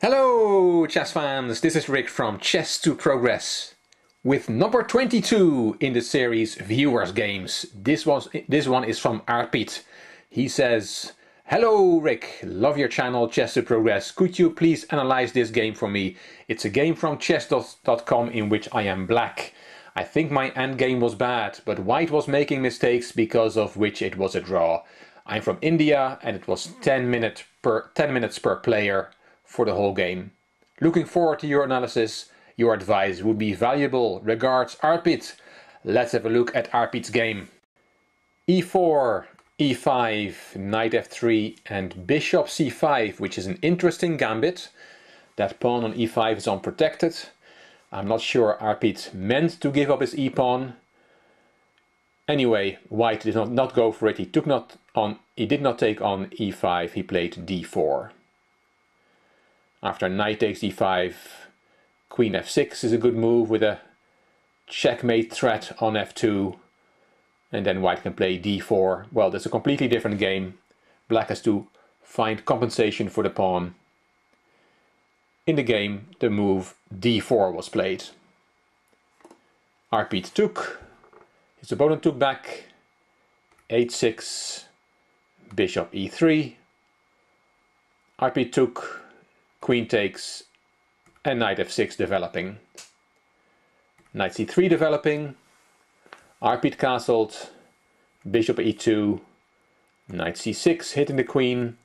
Hello chess fans, this is Rick from Chess to Progress with number 22 in the series Viewers Games. This one is from Arpit. He says, "Hello Rick, love your channel Chess to Progress. Could you please analyze this game for me? It's a game from chess.com in which I am black. I think my endgame was bad, but white was making mistakes because of which it was a draw. I'm from India and it was 10 minutes per player for the whole game. Looking forward to your analysis. Your advice would be valuable. Regards, Arpit." Let's have a look at Arpit's game. e4, e5, knight f3 and bishop c5, which is an interesting gambit. That pawn on e5 is unprotected. I'm not sure Arpit meant to give up his e-pawn. Anyway, white did not go for it. He did not take on e5, he played d4. After knight takes d5, queen f6 is a good move with a checkmate threat on f2. And then white can play d4. Well, that's a completely different game. Black has to find compensation for the pawn. In the game, the move d4 was played. Arpit took. His opponent took back. h6, bishop e3. Arpit took. Queen takes and knight f6 developing. Knight c3 developing. Arpit castled. Bishop e2. Knight c6 hitting the queen.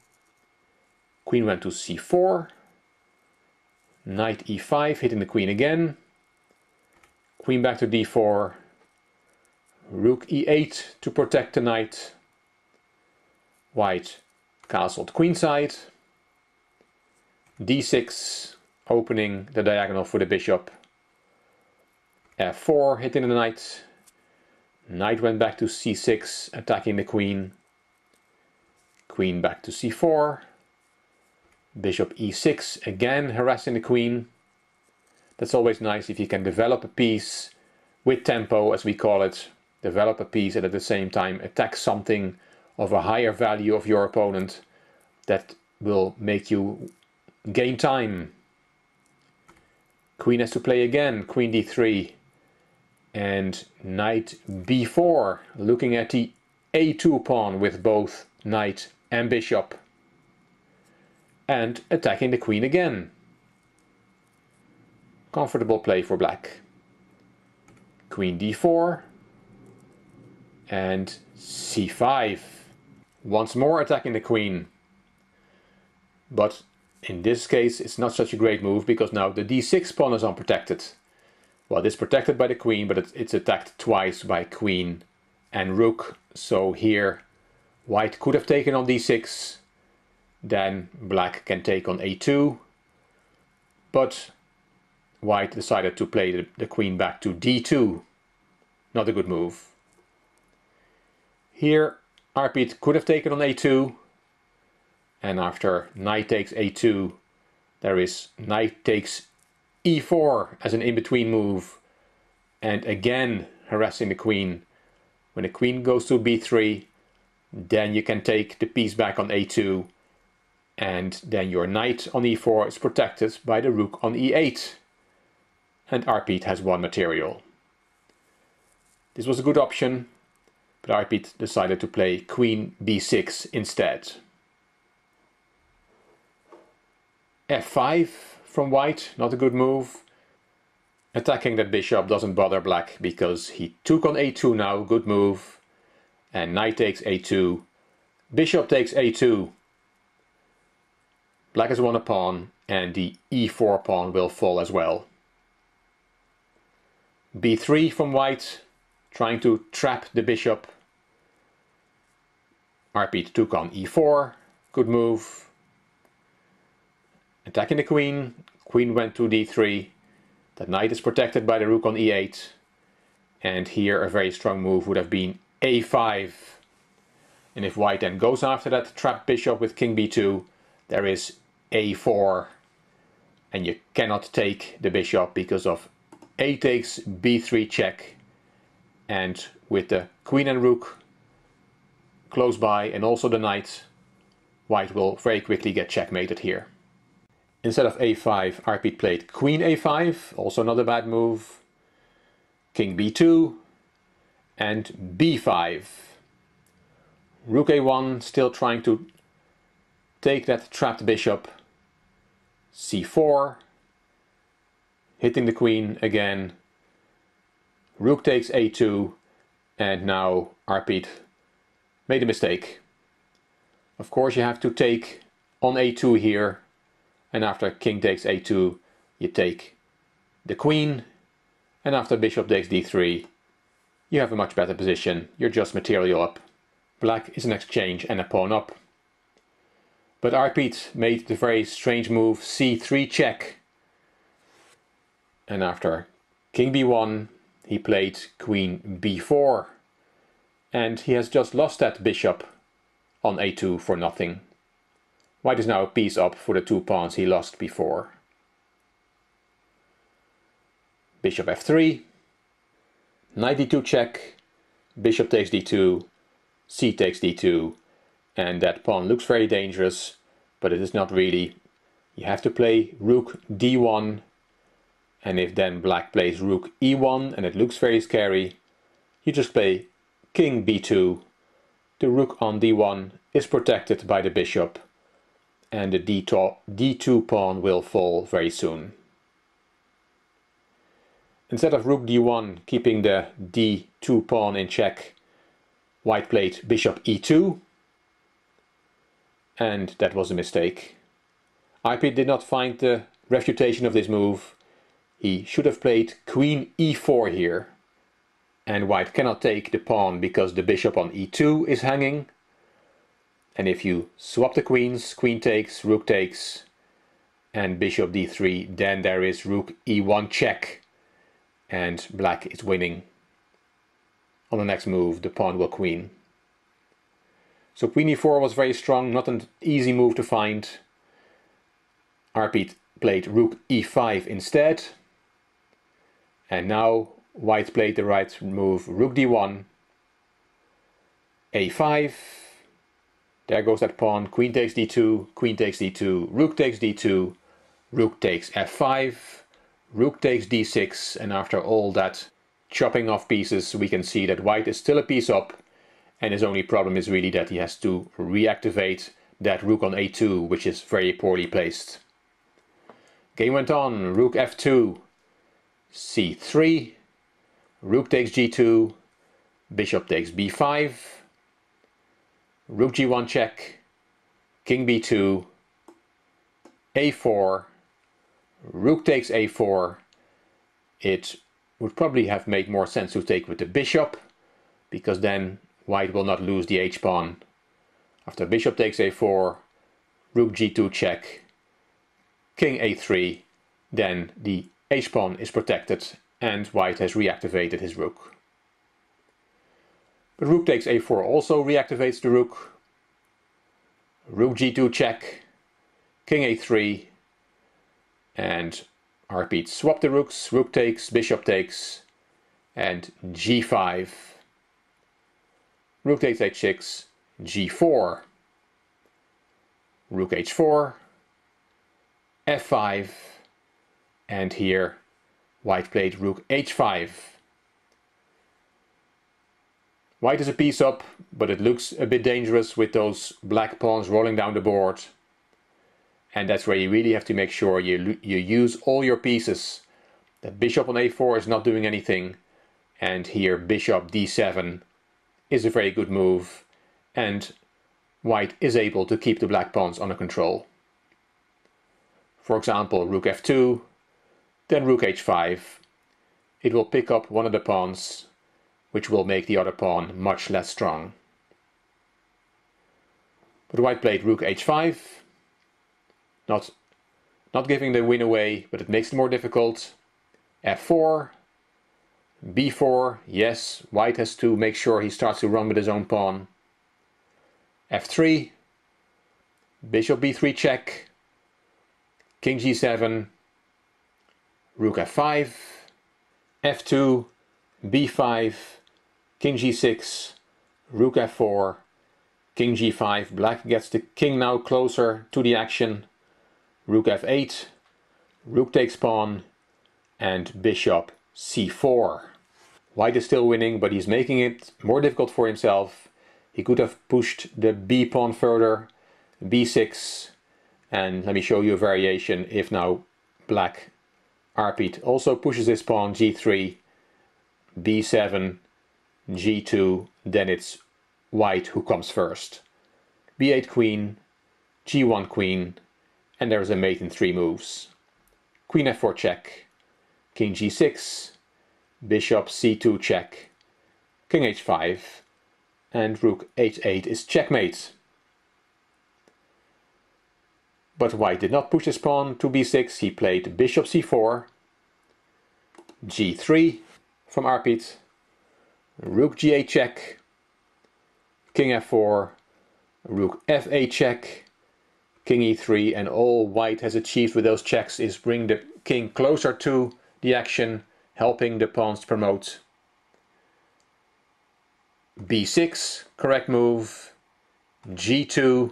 Queen went to c4. Knight e5 hitting the queen again. Queen back to d4. Rook e8 to protect the knight. White castled queenside. d6 opening the diagonal for the bishop. f4 hitting the knight. Knight went back to c6 attacking the queen. Queen back to c4. Bishop e6 again harassing the queen. That's always nice if you can develop a piece with tempo, as we call it. Develop a piece and at the same time attack something of a higher value of your opponent that will make you gain time. Queen has to play again, queen d3 and knight b4, looking at the a2 pawn with both knight and bishop and attacking the queen again. Comfortable play for black. Queen d4 and c5, once more attacking the queen. But in this case, it's not such a great move because now the d6 pawn is unprotected. Well, it's protected by the queen, but it's attacked twice by queen and rook. So here, white could have taken on d6. Then black can take on a2. But white decided to play the queen back to d2. Not a good move. Here, Arpit could have taken on a2. And after knight takes a2, there is knight takes e4 as an in-between move. And again harassing the queen. When the queen goes to b3, then you can take the piece back on a2. And then your knight on e4 is protected by the rook on e8. And Arpit has won material. This was a good option, but Arpit decided to play queen b6 instead. f5 from white, not a good move. Attacking the bishop doesn't bother black because he took on a2 now, good move. And knight takes a2. Bishop takes a2. Black has won a pawn and the e4 pawn will fall as well. b3 from white, trying to trap the bishop. Arpit took on e4, good move. Attacking the queen, queen went to d3. The knight is protected by the rook on e8. And here a very strong move would have been a5. And if white then goes after that trapped bishop with king b2, there is a4. And you cannot take the bishop because of a takes b3 check. And with the queen and rook close by and also the knight, white will very quickly get checkmated here. Instead of a5, Arpit played queen a5, also not a bad move. King b2 and b5. Rook a1, still trying to take that trapped bishop. c4, hitting the queen again. Rook takes a2, and now Arpit made a mistake. Of course you have to take on a2 here, and after king takes a2 you take the queen, and after bishop takes d3 you have a much better position, you're just material up. Black is an exchange and a pawn up. But Arpit made the very strange move c3 check, and after king b1 he played queen b4, and he has just lost that bishop on a2 for nothing. White is now a piece up for the 2 pawns he lost before. Bishop f3, knight d2 check, bishop takes d2, c takes d2, and that pawn looks very dangerous, but it is not really. You have to play rook d1, and if then black plays rook e1 and it looks very scary, you just play king b2. The rook on d1 is protected by the bishop, and the d2 pawn will fall very soon. Instead of rook d1 keeping the d2 pawn in check, white played bishop e2, and that was a mistake. Arpit did not find the refutation of this move. He should have played queen e4 here, and white cannot take the pawn because the bishop on e2 is hanging. And if you swap the queens, queen takes, rook takes, and bishop d3, then there is rook e1 check, and black is winning. On the next move, the pawn will queen. So queen e4 was very strong, not an easy move to find. Arpit played rook e5 instead. And now white played the right move, rook d1, a5. There goes that pawn, queen takes d2, queen takes d2, rook takes d2, rook takes f5, rook takes d6, and after all that chopping off pieces we can see that white is still a piece up, and his only problem is really that he has to reactivate that rook on a2, which is very poorly placed. Game went on, rook f2, c3, rook takes g2, bishop takes b5, rook g1 check, king b2, a4, rook takes a4. It would probably have made more sense to take with the bishop, because then white will not lose the h-pawn. After bishop takes a4, rook g2 check, king a3, then the h-pawn is protected and white has reactivated his rook. But rook takes a4 also reactivates the rook. Rook g2 check, king a3, and Arpit swapped the rooks, rook takes, bishop takes, and g5. Rook takes h6, g4, rook h4, f5, and here white played rook h5. White is a piece up, but it looks a bit dangerous with those black pawns rolling down the board. And that's where you really have to make sure you use all your pieces. That bishop on a4 is not doing anything, and here bishop d7 is a very good move, and white is able to keep the black pawns under control. For example, rook f2, then rook h5. It will pick up one of the pawns, which will make the other pawn much less strong. But white played rook h5, not giving the win away, but it makes it more difficult. f4, b4, yes, white has to make sure he starts to run with his own pawn. f3, bishop b3 check, king g7, rook f5, f2, b5, king g6, rook f4, king g5. Black gets the king now closer to the action. Rook f8, rook takes pawn, and bishop c4. White is still winning, but he's making it more difficult for himself. He could have pushed the b pawn further, b6, and let me show you a variation. If now black Arpit also pushes his pawn g3, b7, g2, then it's white who comes first. b8 queen, g1 queen, and there is a mate in 3 moves. Queen f4 check, king g6, bishop c2 check, king h5, and rook h8 is checkmate. But white did not push his pawn to b6, he played bishop c4, g3 from Arpit, rook g8 check, king f4, rook f8 check, king e3, and all white has achieved with those checks is bring the king closer to the action, helping the pawns to promote. b6, correct move, g2,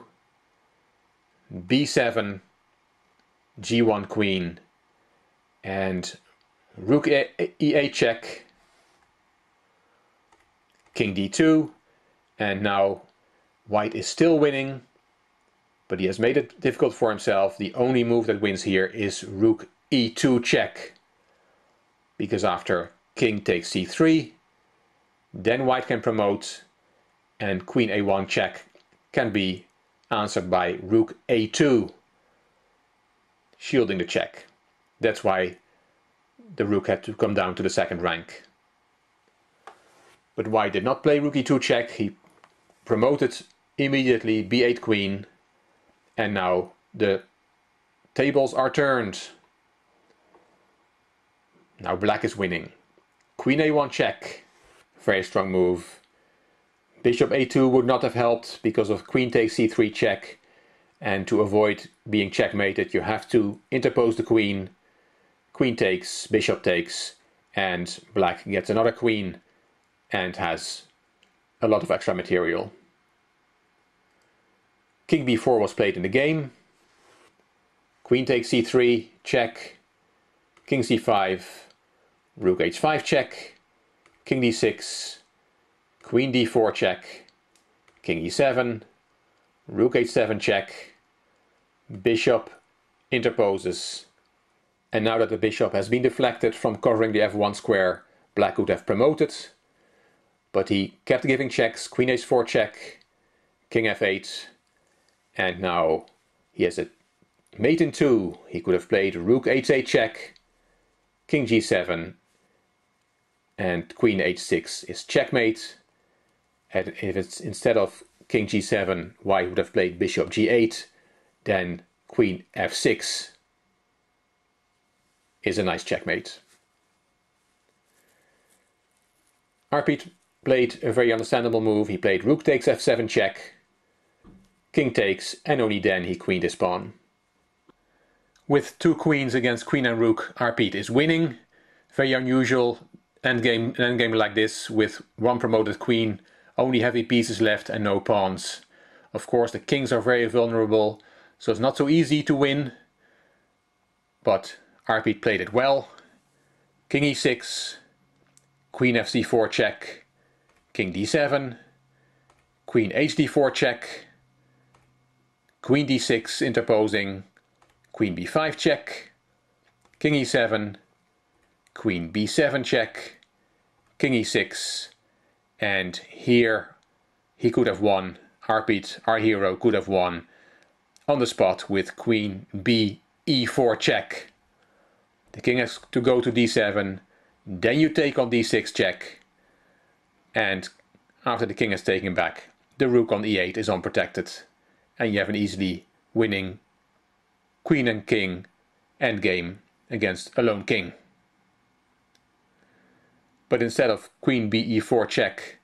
b7, g1 queen, and rook e8 check, king d2, and now white is still winning, but he has made it difficult for himself. The only move that wins here is rook e2 check, because after king takes c3, then white can promote, and queen a1 check can be answered by rook a2, shielding the check. That's why the rook had to come down to the second rank. But white did not play rook e2 check, he promoted immediately b8 queen, and now the tables are turned. Now black is winning. Queen a1 check, very strong move. Bishop a2 would not have helped because of queen takes c3 check, and to avoid being checkmated you have to interpose the queen. Queen takes, bishop takes, and black gets another queen and has a lot of extra material. King b4 was played in the game. Queen takes c3, check, king c5, rook h5 check, king d6, queen d4 check, king e7, rook h7 check, bishop interposes, and now that the bishop has been deflected from covering the f1 square, black could have promoted, but he kept giving checks, queen h4 check, king f8, and now he has a mate in 2. He could have played rook h8 check, king g7, and queen h6 is checkmate. And if it's instead of king g7, white would have played bishop g8, then queen f6 is a nice checkmate. Arpit played a very understandable move. He played rook takes f7 check, king takes, and only then he queened his pawn. With 2 queens against queen and rook, Arpit is winning. Very unusual endgame like this, with 1 promoted queen, only heavy pieces left and no pawns. Of course the kings are very vulnerable, so it's not so easy to win, but Arpit played it well. King e6, queen fc4 check, king d7, queen hd4 check, queen d6 interposing, queen b5 check, king e7, queen b7 check, king e6, and here he could have won. Arpit, our hero, could have won on the spot with queen b e4 check. The king has to go to d7, then you take on d6 check, and after the king has taken back, the rook on e8 is unprotected, and you have an easily winning queen and king endgame against a lone king. But instead of queen b e4 check,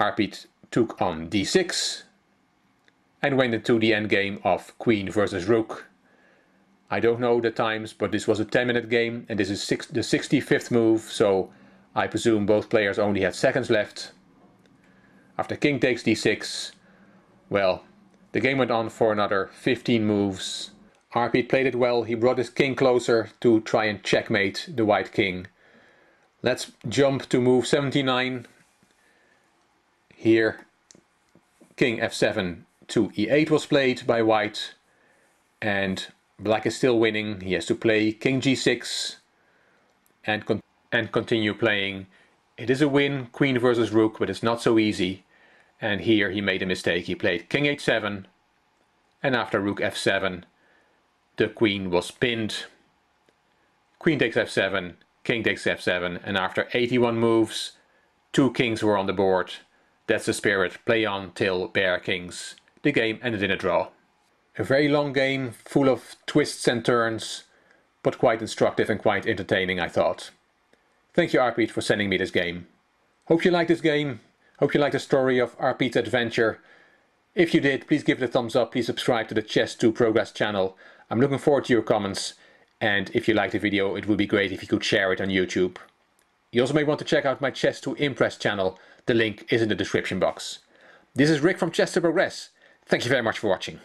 Arpit took on d6 and went into the endgame of queen versus rook. I don't know the times, but this was a 10-minute game, and this is the 65th move, so I presume both players only had seconds left. After king takes d6, well, the game went on for another 15 moves. Arpit played it well. He brought his king closer to try and checkmate the white king. Let's jump to move 79. Here, king f7 to e8 was played by white, and black is still winning. He has to play king g6 and continue playing. It is a win, queen versus rook, but it's not so easy. And here he made a mistake. He played king h7, and after rook f7, the queen was pinned. Queen takes f7, king takes f7, and after 81 moves, 2 kings were on the board. That's the spirit. Play on till bare kings. The game ended in a draw. A very long game, full of twists and turns, but quite instructive and quite entertaining, I thought. Thank you, Arpit, for sending me this game. Hope you liked this game. Hope you liked the story of Arpit's adventure. If you did, please give it a thumbs up. Please subscribe to the Chess2 Progress channel. I'm looking forward to your comments. And if you liked the video, it would be great if you could share it on YouTube. You also may want to check out my Chess2 Impress channel. The link is in the description box. This is Rick from Chess2 Progress. Thank you very much for watching.